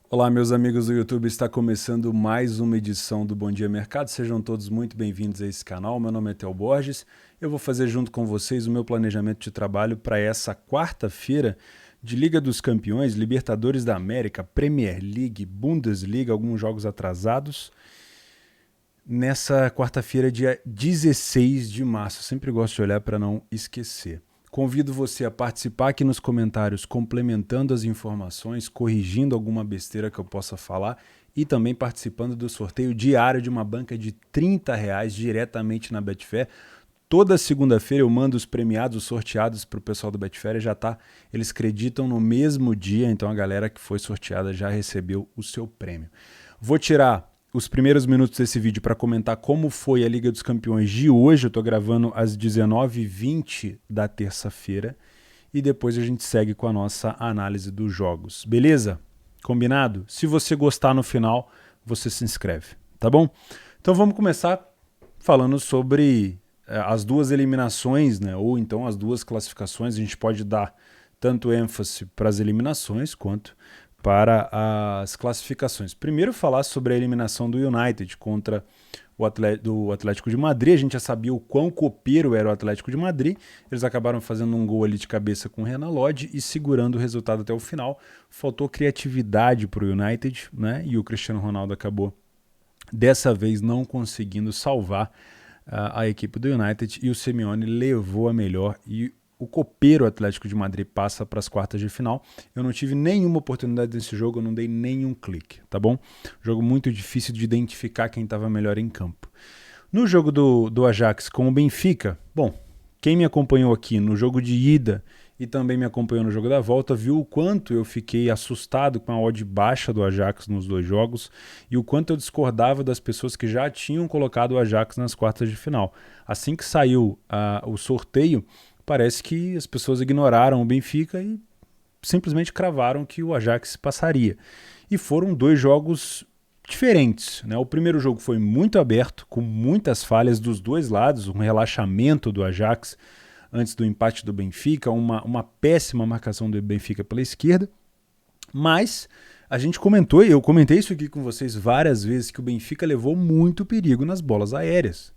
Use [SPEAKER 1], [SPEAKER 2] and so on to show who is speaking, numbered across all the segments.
[SPEAKER 1] Olá, meus amigos do YouTube, está começando mais uma edição do Bom Dia Mercado. Sejam todos muito bem-vindos a esse canal. Meu nome é Theo Borges. Eu vou fazer junto com vocês o meu planejamento de trabalho para essa quarta-feira de Liga dos Campeões, Libertadores da América, Premier League, Bundesliga, alguns jogos atrasados. Nessa quarta-feira, dia 16 de março. Eu sempre gosto de olhar para não esquecer. Convido você a participar aqui nos comentários, complementando as informações, corrigindo alguma besteira que eu possa falar e também participando do sorteio diário de uma banca de R$ 30 diretamente na Betfair. Toda segunda-feira eu mando os premiados, os sorteados para o pessoal do Betfair, já tá, eles acreditam no mesmo dia, então a galera que foi sorteada já recebeu o seu prêmio. Vou tirar os primeiros minutos desse vídeo para comentar como foi a Liga dos Campeões de hoje. Eu estou gravando às 19h20 da terça-feira e depois a gente segue com a nossa análise dos jogos. Beleza? Combinado? Se você gostar no final, você se inscreve, tá bom? Então vamos começar falando sobre as duas eliminações, né? Ou então as duas classificações. A gente pode dar tanto ênfase para as eliminações quanto para as classificações. Primeiro falar sobre a eliminação do United contra o Atlético de Madrid. A gente já sabia o quão copeiro era o Atlético de Madrid. Eles acabaram fazendo um gol ali de cabeça com o Renan Lodge e segurando o resultado até o final. Faltou criatividade para o United, né? E o Cristiano Ronaldo acabou dessa vez não conseguindo salvar a equipe do United e o Simeone levou a melhor e o copeiro Atlético de Madrid passa para as quartas de final. Eu não tive nenhuma oportunidade nesse jogo, eu não dei nenhum clique, tá bom? Jogo muito difícil de identificar quem estava melhor em campo. No jogo do Ajax com o Benfica, bom, quem me acompanhou aqui no jogo de ida e também me acompanhou no jogo da volta, viu o quanto eu fiquei assustado com a odd baixa do Ajax nos dois jogos e o quanto eu discordava das pessoas que já tinham colocado o Ajax nas quartas de final. Assim que saiu o sorteio, parece que as pessoas ignoraram o Benfica e simplesmente cravaram que o Ajax passaria. E foram dois jogos diferentes, né? O primeiro jogo foi muito aberto, com muitas falhas dos dois lados, um relaxamento do Ajax antes do empate do Benfica, uma péssima marcação do Benfica pela esquerda, mas a gente comentou, e eu comentei isso aqui com vocês várias vezes, que o Benfica levou muito perigo nas bolas aéreas.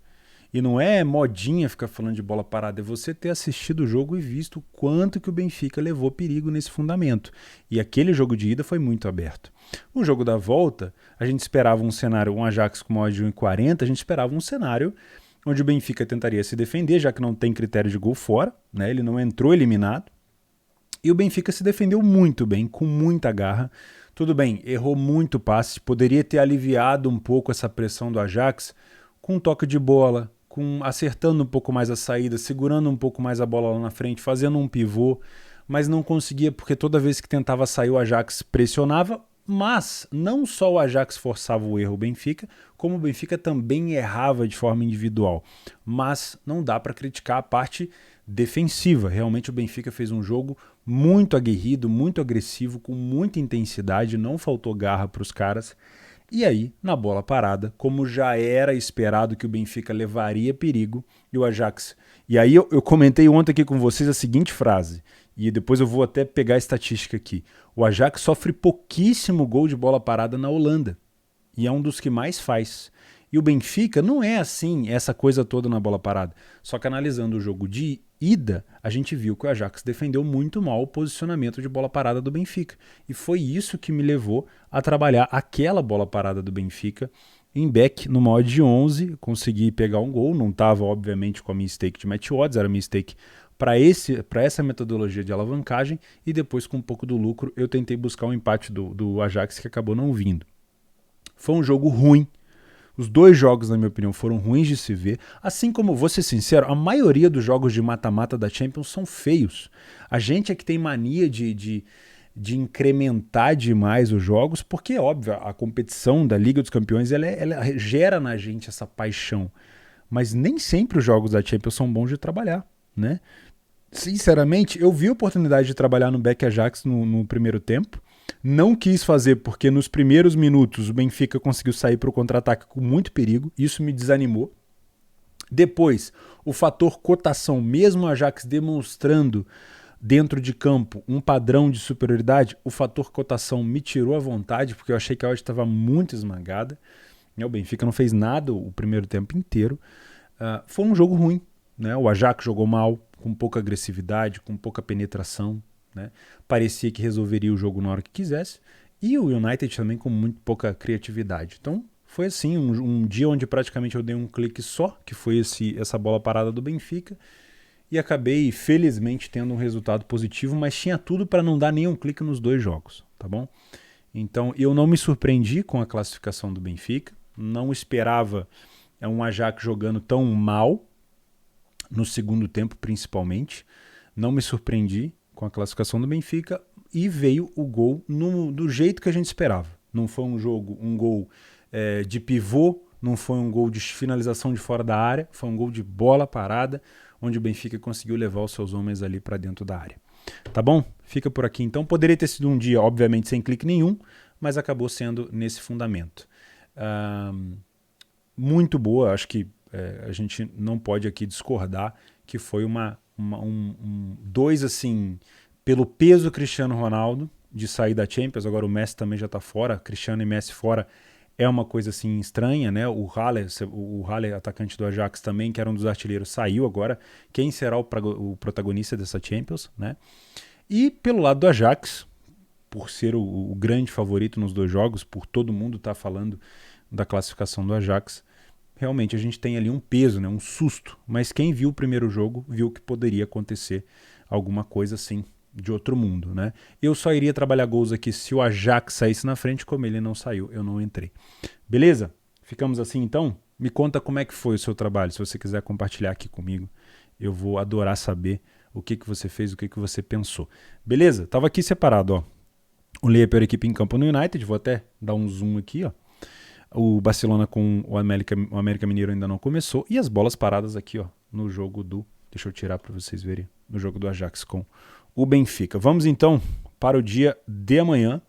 [SPEAKER 1] E não é modinha ficar falando de bola parada, é você ter assistido o jogo e visto o quanto que o Benfica levou perigo nesse fundamento. E aquele jogo de ida foi muito aberto. O jogo da volta, a gente esperava um cenário, um Ajax com odd de 1,40, a gente esperava um cenário onde o Benfica tentaria se defender, já que não tem critério de gol fora, né? Ele não entrou eliminado. E o Benfica se defendeu muito bem, com muita garra. Tudo bem, errou muito passe, poderia ter aliviado um pouco essa pressão do Ajax com um toque de bola, acertando um pouco mais a saída, segurando um pouco mais a bola lá na frente, fazendo um pivô, mas não conseguia porque toda vez que tentava sair o Ajax pressionava, mas não só o Ajax forçava o erro o Benfica, como o Benfica também errava de forma individual. Mas não dá para criticar a parte defensiva. Realmente o Benfica fez um jogo muito aguerrido, muito agressivo, com muita intensidade, não faltou garra para os caras. E aí, na bola parada, como já era esperado que o Benfica levaria perigo, e o Ajax... E aí eu comentei ontem aqui com vocês a seguinte frase, e depois eu vou até pegar a estatística aqui. O Ajax sofre pouquíssimo gol de bola parada na Holanda, e é um dos que mais faz. E o Benfica não é assim, essa coisa toda na bola parada. Só que analisando o jogo de ida, a gente viu que o Ajax defendeu muito mal o posicionamento de bola parada do Benfica. E foi isso que me levou a trabalhar aquela bola parada do Benfica em back no modo de 11, consegui pegar um gol, não estava obviamente com a minha stake de match odds, era minha stake para essa metodologia de alavancagem e depois com um pouco do lucro eu tentei buscar um empate do Ajax que acabou não vindo. Foi um jogo ruim. Os dois jogos, na minha opinião, foram ruins de se ver. Assim como, vou ser sincero, a maioria dos jogos de mata-mata da Champions são feios. A gente é que tem mania de incrementar demais os jogos, porque, óbvio, a competição da Liga dos Campeões ela gera na gente essa paixão. Mas nem sempre os jogos da Champions são bons de trabalhar, né? Sinceramente, eu vi a oportunidade de trabalhar no Beck Ajax no primeiro tempo. Não quis fazer porque nos primeiros minutos o Benfica conseguiu sair para o contra-ataque com muito perigo. Isso me desanimou. Depois, o fator cotação, mesmo o Ajax demonstrando dentro de campo, um padrão de superioridade, o fator cotação me tirou a vontade, porque eu achei que a odd estava muito esmagada. O Benfica não fez nada o primeiro tempo inteiro. Foi um jogo ruim, né? O Ajax jogou mal, com pouca agressividade, com pouca penetração, né? Parecia que resolveria o jogo na hora que quisesse. E o United também com muito pouca criatividade. Então foi assim, um dia onde praticamente eu dei um clique só, que foi essa bola parada do Benfica, e acabei felizmente tendo um resultado positivo, mas tinha tudo para não dar nenhum clique nos dois jogos, tá bom? Então eu não me surpreendi com a classificação do Benfica, não esperava um Ajax jogando tão mal, no segundo tempo principalmente, não me surpreendi com a classificação do Benfica e veio o gol do jeito que a gente esperava. Não foi um gol de pivô, não foi um gol de finalização de fora da área, foi um gol de bola parada, onde o Benfica conseguiu levar os seus homens ali para dentro da área. Tá bom? Fica por aqui então. Poderia ter sido um dia, obviamente, sem clique nenhum, mas acabou sendo nesse fundamento. Muito boa, acho que a gente não pode aqui discordar que foi dois assim, pelo peso Cristiano Ronaldo de sair da Champions, agora o Messi também já está fora, Cristiano e Messi fora, é uma coisa assim estranha, né? O Haller, atacante do Ajax também, que era um dos artilheiros, saiu agora. Quem será o protagonista dessa Champions, né? E pelo lado do Ajax, por ser o grande favorito nos dois jogos, por todo mundo estar falando da classificação do Ajax, realmente a gente tem ali um peso, né? Um susto. Mas quem viu o primeiro jogo viu que poderia acontecer alguma coisa assim de outro mundo, né? Eu só iria trabalhar gols aqui se o Ajax saísse na frente, como ele não saiu, eu não entrei. Beleza? Ficamos assim então? Me conta como é que foi o seu trabalho, se você quiser compartilhar aqui comigo. Eu vou adorar saber o que você fez, o que você pensou. Beleza? Tava aqui separado, ó. O Leia pior equipe em campo no United, vou até dar um zoom aqui, ó. O Barcelona com o América Mineiro ainda não começou. E as bolas paradas aqui, ó, no jogo do... Deixa eu tirar para vocês verem. No jogo do Ajax com o Benfica. Vamos então para o dia de amanhã,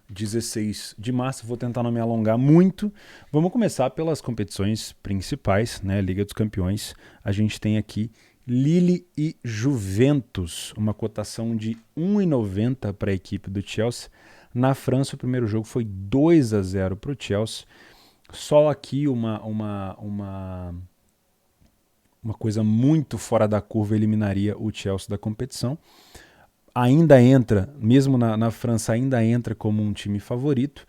[SPEAKER 1] 16 de março. Vou tentar não me alongar muito. Vamos começar pelas competições principais, né? Liga dos Campeões. A gente tem aqui Lille e Juventus. Uma cotação de 1,90 para a equipe do Chelsea. Na França, o primeiro jogo foi 2-0 para o Chelsea. Só aqui uma coisa muito fora da curva eliminaria o Chelsea da competição. Ainda entra, mesmo na França, ainda entra como um time favorito.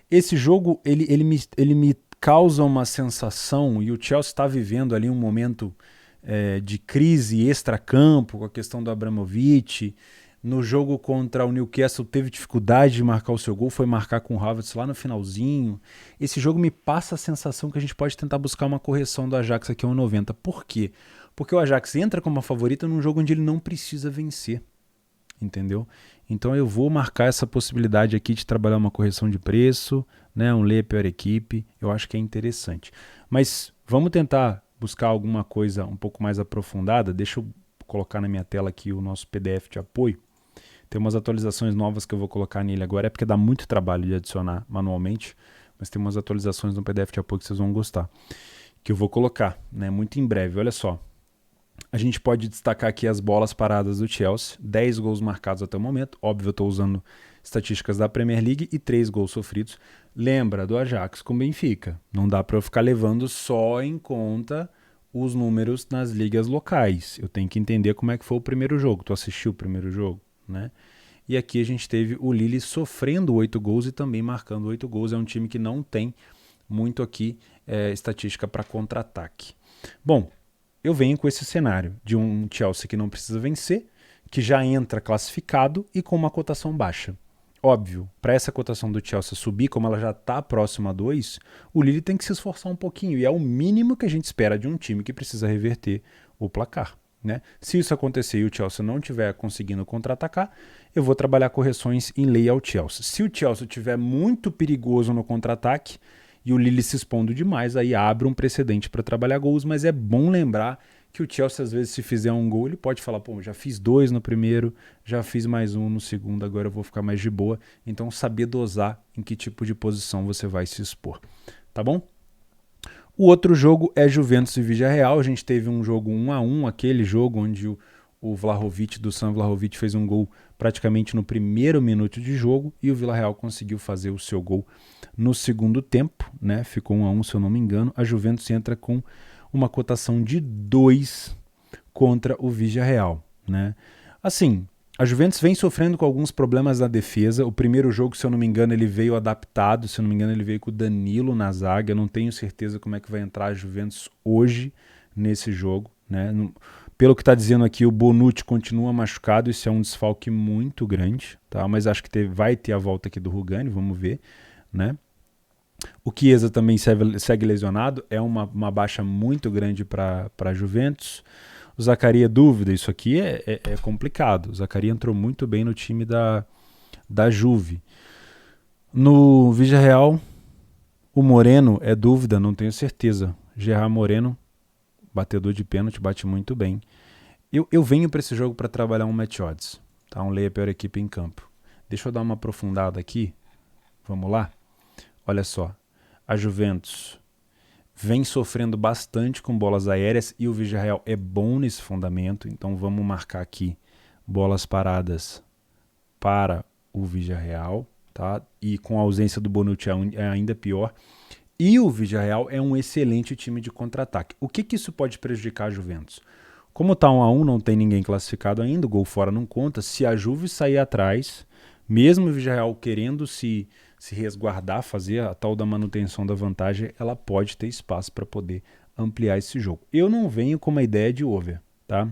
[SPEAKER 1] Esse jogo, ele me causa uma sensação, e o Chelsea está vivendo ali um momento de crise extracampo, com a questão do Abramovich. No jogo contra o Newcastle teve dificuldade de marcar o seu gol, foi marcar com o Havertz lá no finalzinho. Esse jogo me passa a sensação que a gente pode tentar buscar uma correção do Ajax aqui a 1,90. Por quê? Porque o Ajax entra como uma favorita num jogo onde ele não precisa vencer, entendeu? Então eu vou marcar essa possibilidade aqui de trabalhar uma correção de preço, né? Um Leia pior equipe, eu acho que é interessante. Mas vamos tentar buscar alguma coisa um pouco mais aprofundada. Deixa eu colocar na minha tela aqui o nosso PDF de apoio. Tem umas atualizações novas que eu vou colocar nele agora, é porque dá muito trabalho de adicionar manualmente, mas tem umas atualizações no PDF de apoio que vocês vão gostar, que eu vou colocar, né, muito em breve. Olha só, a gente pode destacar aqui as bolas paradas do Chelsea, 10 gols marcados até o momento, óbvio eu estou usando estatísticas da Premier League, e 3 gols sofridos. Lembra do Ajax com o Benfica, não dá para eu ficar levando só em conta os números nas ligas locais, eu tenho que entender como é que foi o primeiro jogo. Tu assistiu o primeiro jogo? Né? E aqui a gente teve o Lille sofrendo 8 gols e também marcando 8 gols. É um time que não tem muito aqui estatística para contra-ataque. Bom, eu venho com esse cenário de um Chelsea que não precisa vencer, que já entra classificado e com uma cotação baixa. Óbvio, para essa cotação do Chelsea subir, como ela já está próxima a 2, o Lille tem que se esforçar um pouquinho, e é o mínimo que a gente espera de um time que precisa reverter o placar. Né? Se isso acontecer e o Chelsea não estiver conseguindo contra-atacar, eu vou trabalhar correções em lei ao Chelsea. Se o Chelsea estiver muito perigoso no contra-ataque e o Lille se expondo demais, aí abre um precedente para trabalhar gols, mas é bom lembrar que o Chelsea, às vezes, se fizer um gol, ele pode falar, pô, já fiz 2 no primeiro, já fiz mais 1 no segundo, agora eu vou ficar mais de boa. Então, saber dosar em que tipo de posição você vai se expor. Tá bom? O outro jogo é Juventus e Villarreal. A gente teve um jogo 1-1, aquele jogo onde O Vlahovic, do Sam Vlahovic, fez um gol praticamente no primeiro minuto de jogo e o Villarreal conseguiu fazer o seu gol no segundo tempo, né? Ficou 1-1, se eu não me engano. A Juventus entra com uma cotação de 2 contra o Villarreal, né? Assim, a Juventus vem sofrendo com alguns problemas na defesa. O primeiro jogo, se eu não me engano, ele veio adaptado. Se eu não me engano, ele veio com o Danilo na zaga. Eu não tenho certeza como é que vai entrar a Juventus hoje nesse jogo, né? Pelo que está dizendo aqui, o Bonucci continua machucado. Isso é um desfalque muito grande, tá? Mas acho que vai ter a volta aqui do Rugani, vamos ver, né? O Chiesa também segue lesionado. É uma baixa muito grande para a Juventus. O Zaccaria, dúvida, isso aqui é complicado. O Zaccaria entrou muito bem no time da Juve. No Villarreal, o Moreno é dúvida, não tenho certeza. Gerard Moreno, batedor de pênalti, bate muito bem. Eu venho para esse jogo para trabalhar um match odds, tá? Um lay a pior equipe em campo. Deixa eu dar uma aprofundada aqui. Vamos lá? Olha só, a Juventus vem sofrendo bastante com bolas aéreas e o Villarreal é bom nesse fundamento, então vamos marcar aqui bolas paradas para o Villarreal, tá? E com a ausência do Bonucci é ainda pior. E o Villarreal é um excelente time de contra-ataque. O que isso pode prejudicar a Juventus? Como está 1-1, não tem ninguém classificado ainda, o gol fora não conta. Se a Juve sair atrás, mesmo o Villarreal querendo se resguardar, fazer a tal da manutenção da vantagem, ela pode ter espaço para poder ampliar esse jogo. Eu não venho com uma ideia de over, tá?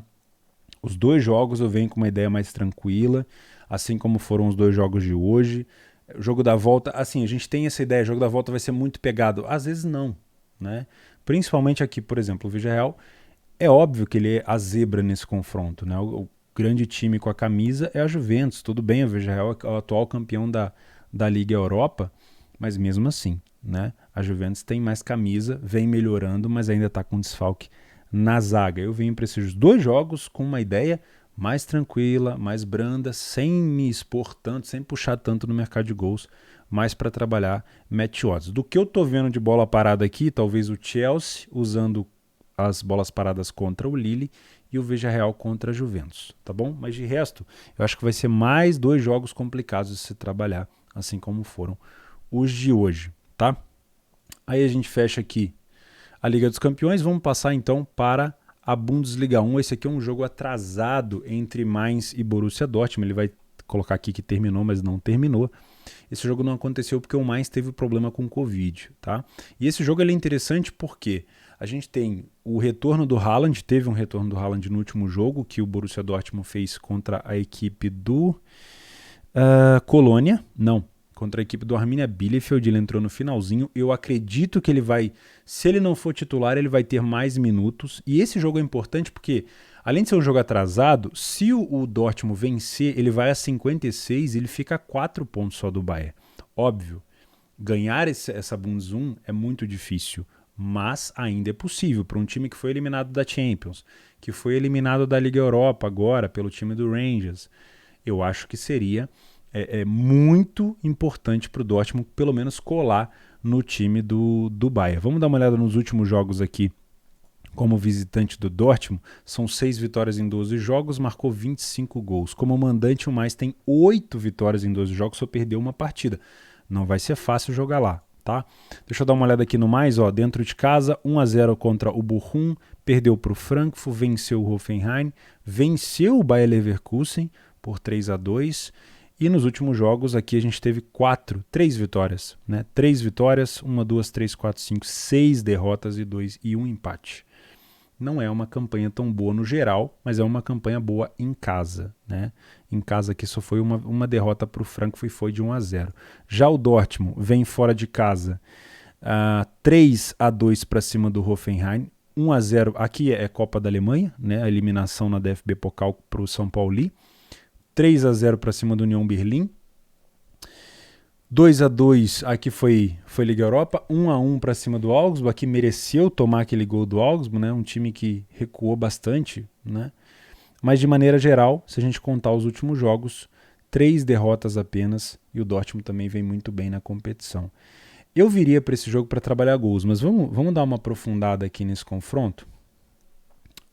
[SPEAKER 1] Os dois jogos eu venho com uma ideia mais tranquila, assim como foram os dois jogos de hoje. O jogo da volta, assim, a gente tem essa ideia, o jogo da volta vai ser muito pegado. Às vezes não, né? Principalmente aqui, por exemplo, o Villarreal, é óbvio que ele é a zebra nesse confronto, né? O grande time com a camisa é a Juventus. Tudo bem, o Villarreal é o atual campeão da Liga Europa, mas mesmo assim, né? A Juventus tem mais camisa, vem melhorando, mas ainda está com desfalque na zaga. Eu venho para esses dois jogos com uma ideia mais tranquila, mais branda, sem me expor tanto, sem puxar tanto no mercado de gols, mais para trabalhar match odds. Do que eu tô vendo de bola parada aqui, talvez o Chelsea usando as bolas paradas contra o Lille e o Villarreal contra a Juventus, tá bom? Mas de resto, eu acho que vai ser mais dois jogos complicados de se trabalhar, assim como foram os de hoje, tá? Aí a gente fecha aqui a Liga dos Campeões, vamos passar então para a Bundesliga 1. Esse aqui é um jogo atrasado entre Mainz e Borussia Dortmund. Ele vai colocar aqui que terminou, mas não terminou. Esse jogo não aconteceu porque o Mainz teve problema com o Covid, tá? E esse jogo ele é interessante porque a gente tem o retorno do Haaland, teve um retorno do Haaland no último jogo que o Borussia Dortmund fez contra a equipe do Colônia, contra a equipe do Arminia Bielefeld. Ele entrou no finalzinho. Eu acredito que ele vai, se ele não for titular, ele vai ter mais minutos. E esse jogo é importante porque, além de ser um jogo atrasado, se o Dortmund vencer, ele vai a 56 e ele fica a 4 pontos só do Bayern. Óbvio, ganhar essa Bundes 1 é muito difícil, mas ainda é possível para um time que foi eliminado da Champions, que foi eliminado da Liga Europa agora pelo time do Rangers. Eu acho que seria muito importante para o Dortmund pelo menos colar no time do Bayern. Vamos dar uma olhada nos últimos jogos aqui. Como visitante do Dortmund, são 6 vitórias em 12 jogos, marcou 25 gols. Como mandante, o Mainz tem 8 vitórias em 12 jogos, só perdeu uma partida. Não vai ser fácil jogar lá, tá? Deixa eu dar uma olhada aqui no mais, ó, dentro de casa, 1-0 contra o Bochum, perdeu para o Frankfurt, venceu o Hoffenheim, venceu o Bayer Leverkusen por 3-2. E nos últimos jogos aqui a gente teve 3 vitórias, né? 3 vitórias, 1, 2, 3, 4, 5, 6 derrotas e 1 empate. Não é uma campanha tão boa no geral, mas é uma campanha boa em casa, né? Em casa aqui só foi uma derrota para o Frankfurt e foi de 1-0. Já o Dortmund vem fora de casa 3-2 para cima do Hoffenheim, 1-0, aqui é Copa da Alemanha, né? A eliminação na DFB Pokal para o São Paulo. 3-0 para cima do União Berlim. 2-2 aqui foi Liga Europa. 1-1 para cima do Augsburg. Aqui mereceu tomar aquele gol do Augsburg, né? Um time que recuou bastante, né? Mas de maneira geral, se a gente contar os últimos jogos, 3 derrotas apenas e o Dortmund também vem muito bem na competição. Eu viria para esse jogo para trabalhar gols, mas vamos dar uma aprofundada aqui nesse confronto?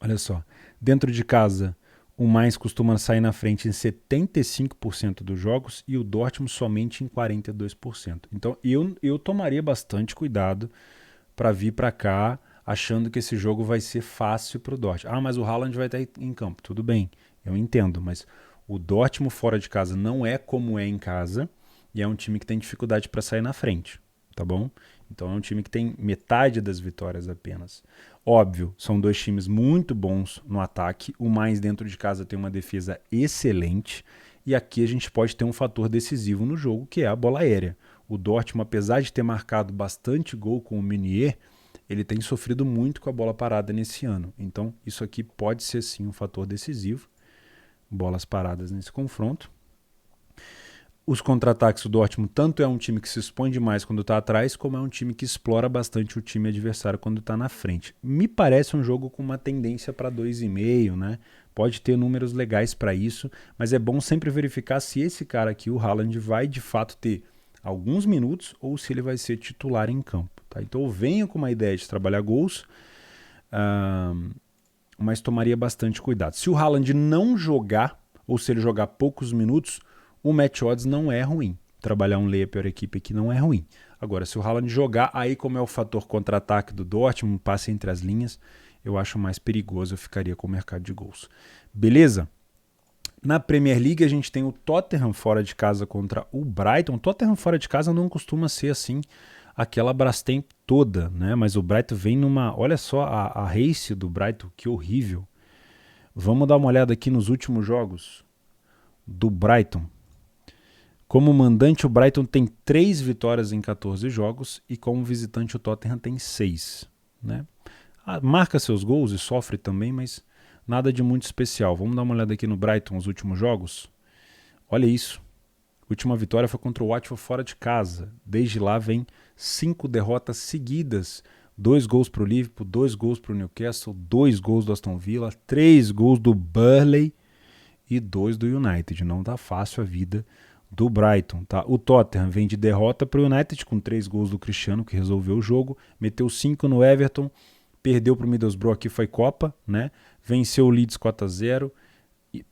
[SPEAKER 1] Olha só, dentro de casa, O Mainz costuma sair na frente em 75% dos jogos e o Dortmund somente em 42%. Então eu tomaria bastante cuidado para vir para cá achando que esse jogo vai ser fácil para o Dortmund. Mas o Haaland vai estar em campo. Tudo bem, eu entendo, mas o Dortmund fora de casa não é como é em casa e é um time que tem dificuldade para sair na frente, tá bom? Então é um time que tem metade das vitórias apenas. Óbvio, são dois times muito bons no ataque. O Mainz dentro de casa tem uma defesa excelente. E aqui a gente pode ter um fator decisivo no jogo, que é a bola aérea. O Dortmund, apesar de ter marcado bastante gol com o Meunier, ele tem sofrido muito com a bola parada nesse ano. Então isso aqui pode ser sim um fator decisivo. Bolas paradas nesse confronto. Os contra-ataques do Dortmund tanto é um time que se expõe demais quando está atrás, como é um time que explora bastante o time adversário quando está na frente. Me parece um jogo com uma tendência para 2,5, né? Pode ter números legais para isso, mas é bom sempre verificar se esse cara aqui, o Haaland, vai de fato ter alguns minutos ou se ele vai ser titular em campo. Tá? Então eu venho com uma ideia de trabalhar gols, mas tomaria bastante cuidado. Se o Haaland não jogar, ou se ele jogar poucos minutos, o match odds não é ruim. Trabalhar um Leia pior equipe aqui não é ruim. Agora, se o Haaland jogar, aí como é o fator contra-ataque do Dortmund, passe entre as linhas, eu acho mais perigoso, eu ficaria com o mercado de gols. Beleza? Na Premier League a gente tem o Tottenham fora de casa contra o Brighton. O Tottenham fora de casa não costuma ser assim aquela Brastemp toda, né? Mas o Brighton vem numa... Olha só a race do Brighton, que horrível. Vamos dar uma olhada aqui nos últimos jogos do Brighton. Como mandante, o Brighton tem 3 vitórias em 14 jogos e como visitante o Tottenham tem 6. Né? Marca seus gols e sofre também, mas nada de muito especial. Vamos dar uma olhada aqui no Brighton, os últimos jogos. Olha isso. A última vitória foi contra o Watford fora de casa. Desde lá vem 5 derrotas seguidas. 2 gols para o Liverpool, 2 gols para o Newcastle, 2 gols do Aston Villa, 3 gols do Burnley e 2 do United. Não tá fácil a vida do Brighton, tá? O Tottenham vem de derrota para o United com 3 gols do Cristiano, que resolveu o jogo, meteu 5 no Everton, perdeu para o Middlesbrough, aqui foi Copa, né? Venceu o Leeds 4-0,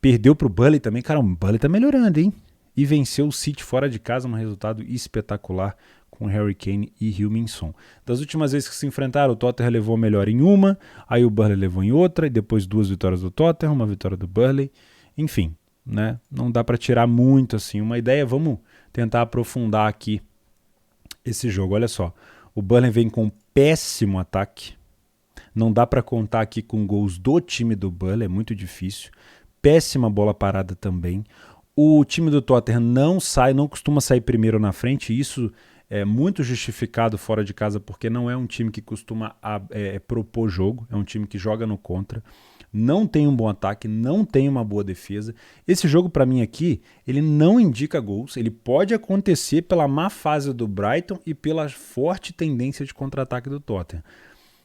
[SPEAKER 1] perdeu para o Burnley também, cara, o Burnley tá melhorando, hein? E venceu o City fora de casa, um resultado espetacular com Harry Kane e Heung-min-Son. Das últimas vezes que se enfrentaram, o Tottenham levou melhor em uma, aí o Burnley levou em outra, e depois 2 vitórias do Tottenham, uma vitória do Burnley, enfim. Né? Não dá para tirar muito assim. Uma ideia, vamos tentar aprofundar aqui esse jogo. Olha só, o Burnley vem com um péssimo ataque. Não dá para contar aqui com gols do time do Burnley, é muito difícil. Péssima bola parada também. O time do Tottenham não costuma sair primeiro na frente. Isso é muito justificado fora de casa porque não é um time que costuma propor jogo. É um time que joga no contra. Não tem um bom ataque, não tem uma boa defesa. Esse jogo, para mim aqui, ele não indica gols. Ele pode acontecer pela má fase do Brighton e pela forte tendência de contra-ataque do Tottenham.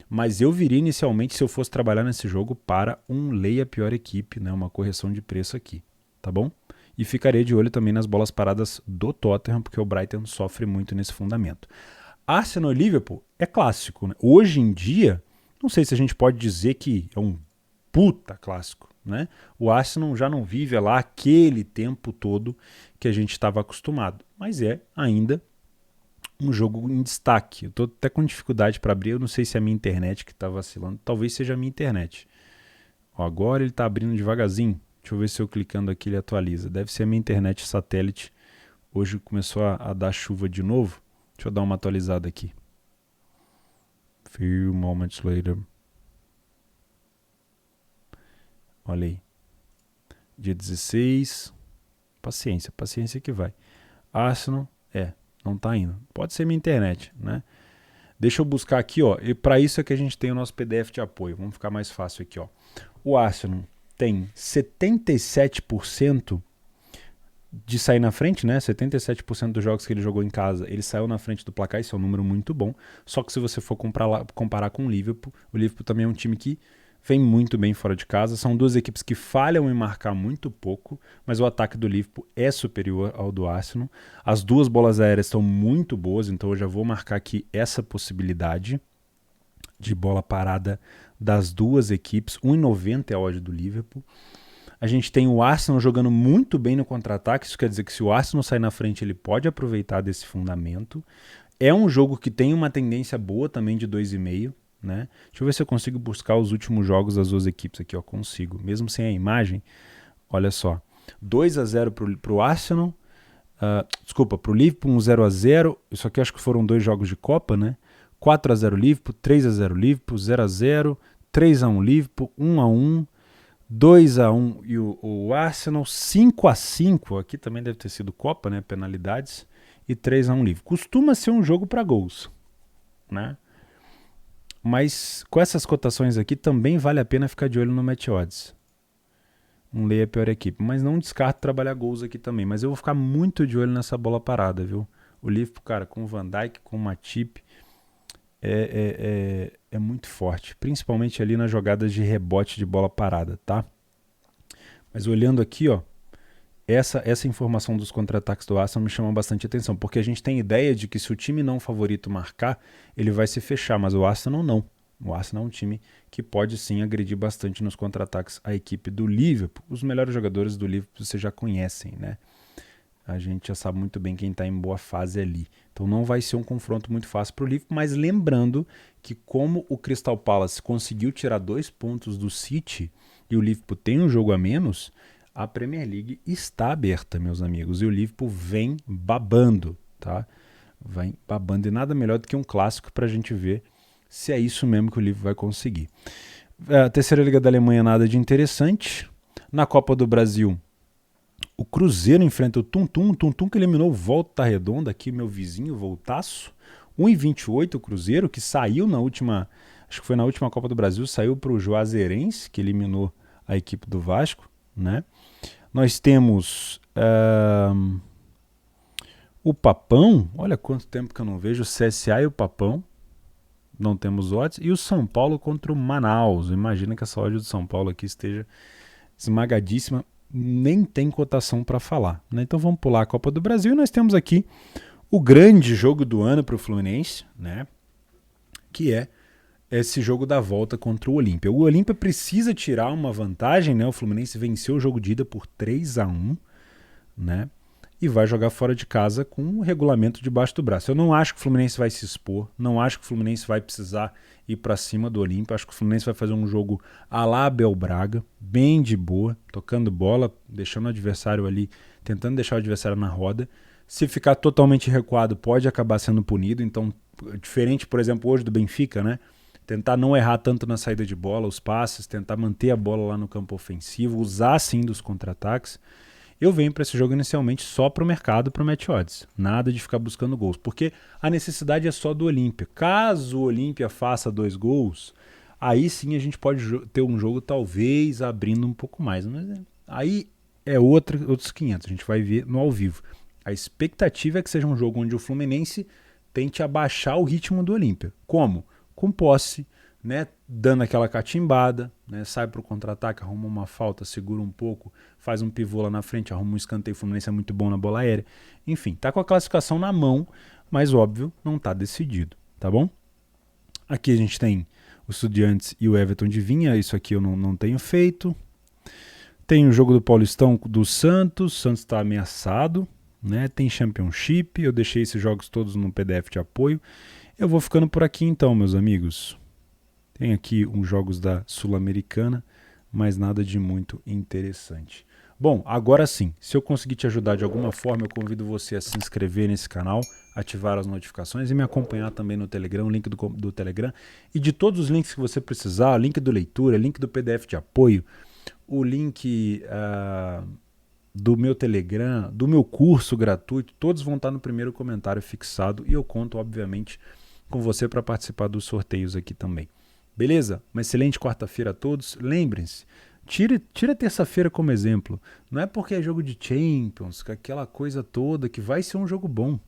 [SPEAKER 1] Mas eu viria inicialmente, se eu fosse trabalhar nesse jogo, para um leia pior equipe, né? Uma correção de preço aqui, tá bom? E ficaria de olho também nas bolas paradas do Tottenham, porque o Brighton sofre muito nesse fundamento. Arsenal e Liverpool é clássico, né? Hoje em dia, não sei se a gente pode dizer que é um puta clássico, né? O Arsenal já não vive lá aquele tempo todo que a gente estava acostumado, mas é ainda um jogo em destaque. Eu tô até com dificuldade para abrir, eu não sei se é a minha internet que tá vacilando, talvez seja a minha internet. Ó, agora ele tá abrindo devagarzinho, deixa eu ver se eu clicando aqui ele atualiza. Deve ser a minha internet satélite, hoje começou a dar chuva de novo, deixa eu dar uma atualizada aqui. Few moments later. Olha aí. Dia 16. Paciência que vai. Arsenal, não tá indo. Pode ser minha internet, né? Deixa eu buscar aqui, ó. E para isso é que a gente tem o nosso PDF de apoio. Vamos ficar mais fácil aqui, ó. O Arsenal tem 77% de sair na frente, né? 77% dos jogos que ele jogou em casa, ele saiu na frente do placar. Isso é um número muito bom. Só que se você for comparar com o Liverpool também é um time que vem muito bem fora de casa. São duas equipes que falham em marcar muito pouco, mas o ataque do Liverpool é superior ao do Arsenal. As duas bolas aéreas estão muito boas, então eu já vou marcar aqui essa possibilidade de bola parada das duas equipes. 1,90 é a odd do Liverpool. A gente tem o Arsenal jogando muito bem no contra-ataque, isso quer dizer que se o Arsenal sair na frente, ele pode aproveitar desse fundamento. É um jogo que tem uma tendência boa também de 2,5, né? Deixa eu ver se eu consigo buscar os últimos jogos das duas equipes aqui, ó, consigo. Mesmo sem a imagem, olha só. 2-0 pro Arsenal, desculpa, pro Liverpool, 1-0. Isso aqui acho que foram 2 jogos de Copa, né? 4-0 Liverpool, 3-0 Liverpool, 0-0, 3-1 Liverpool, 1-1, 2-1 e o Arsenal, 5-5, aqui também deve ter sido Copa, né? Penalidades, e 3-1 Liverpool. Costuma ser um jogo para gols, né? Mas com essas cotações aqui também vale a pena ficar de olho no Match Odds. Um lei é a pior equipe, mas não descarto trabalhar gols aqui também. Mas eu vou ficar muito de olho nessa bola parada, viu? O Liverpool, cara, com o Van Dijk, com o Matip, é muito forte. Principalmente ali nas jogadas de rebote de bola parada, tá? Mas olhando aqui, ó, essa informação dos contra-ataques do Arsenal me chama bastante atenção, porque a gente tem ideia de que se o time não favorito marcar, ele vai se fechar, mas o Arsenal não. O Arsenal é um time que pode sim agredir bastante nos contra-ataques a equipe do Liverpool. Os melhores jogadores do Liverpool vocês já conhecem, né? A gente já sabe muito bem quem está em boa fase ali. Então não vai ser um confronto muito fácil para o Liverpool, mas lembrando que como o Crystal Palace conseguiu tirar 2 pontos do City e o Liverpool tem um jogo a menos, a Premier League está aberta, meus amigos, e o Liverpool vem babando, tá? Vem babando, e nada melhor do que um clássico para a gente ver se é isso mesmo que o Liverpool vai conseguir. A terceira Liga da Alemanha, nada de interessante. Na Copa do Brasil, o Cruzeiro enfrenta o Tum-Tum que eliminou o Volta Redonda, aqui meu vizinho, Voltaço. 1,28 o Cruzeiro, que saiu na última, acho que foi na última Copa do Brasil, saiu para o Juazeirense, que eliminou a equipe do Vasco, né? Nós temos o Papão, olha quanto tempo que eu não vejo, o CSA e o Papão, não temos odds, e o São Paulo contra o Manaus. Imagina que essa odd do São Paulo aqui esteja esmagadíssima, nem tem cotação para falar, né? Então vamos pular a Copa do Brasil e nós temos aqui o grande jogo do ano para o Fluminense, né? Que é esse jogo da volta contra o Olímpia. O Olímpia precisa tirar uma vantagem, né? O Fluminense venceu o jogo de ida por 3-1, né? E vai jogar fora de casa com o regulamento debaixo do braço. Eu não acho que o Fluminense vai se expor, não acho que o Fluminense vai precisar ir para cima do Olímpia. Acho que o Fluminense vai fazer um jogo à la Abel Braga, bem de boa, tocando bola, deixando o adversário ali, tentando deixar o adversário na roda. Se ficar totalmente recuado, pode acabar sendo punido. Então, diferente, por exemplo, hoje do Benfica, né? Tentar não errar tanto na saída de bola, os passes, tentar manter a bola lá no campo ofensivo, usar sim dos contra-ataques. Eu venho para esse jogo inicialmente só para o mercado, para o Match Odds. Nada de ficar buscando gols, porque a necessidade é só do Olímpia. Caso o Olímpia faça 2 gols, aí sim a gente pode ter um jogo talvez abrindo um pouco mais. Mas aí é outros 500, a gente vai ver no ao vivo. A expectativa é que seja um jogo onde o Fluminense tente abaixar o ritmo do Olímpia. Como? Com posse, né, dando aquela catimbada, né, sai para o contra-ataque, arruma uma falta, segura um pouco, faz um pivô lá na frente, arruma um escanteio. O Fluminense é muito bom na bola aérea. Enfim, tá com a classificação na mão, mas óbvio, não tá decidido, tá bom? Aqui a gente tem o Estudiantes e o Everton de Vinha, isso aqui eu não tenho feito. Tem o jogo do Paulistão do Santos, o Santos está ameaçado, né? Tem Championship, eu deixei esses jogos todos no PDF de apoio. Eu vou ficando por aqui então, meus amigos. Tem aqui uns jogos da Sul-Americana, mas nada de muito interessante. Bom, agora sim, se eu conseguir te ajudar de alguma forma, eu convido você a se inscrever nesse canal, ativar as notificações e me acompanhar também no Telegram, o link do Telegram e de todos os links que você precisar, link do leitura, link do PDF de apoio, o link do meu Telegram, do meu curso gratuito, todos vão estar no primeiro comentário fixado e eu conto, obviamente, com você para participar dos sorteios aqui também. Beleza? Uma excelente quarta-feira a todos. Lembrem-se, tira terça-feira como exemplo. Não é porque é jogo de Champions, aquela coisa toda, que vai ser um jogo bom,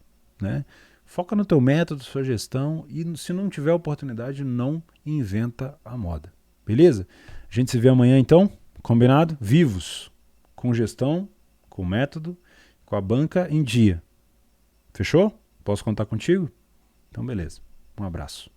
[SPEAKER 1] né? Foca no teu método, sua gestão e se não tiver oportunidade, não inventa a moda. Beleza? A gente se vê amanhã então, combinado? Vivos, com gestão, com método, com a banca em dia. Fechou? Posso contar contigo? Então beleza. Um abraço.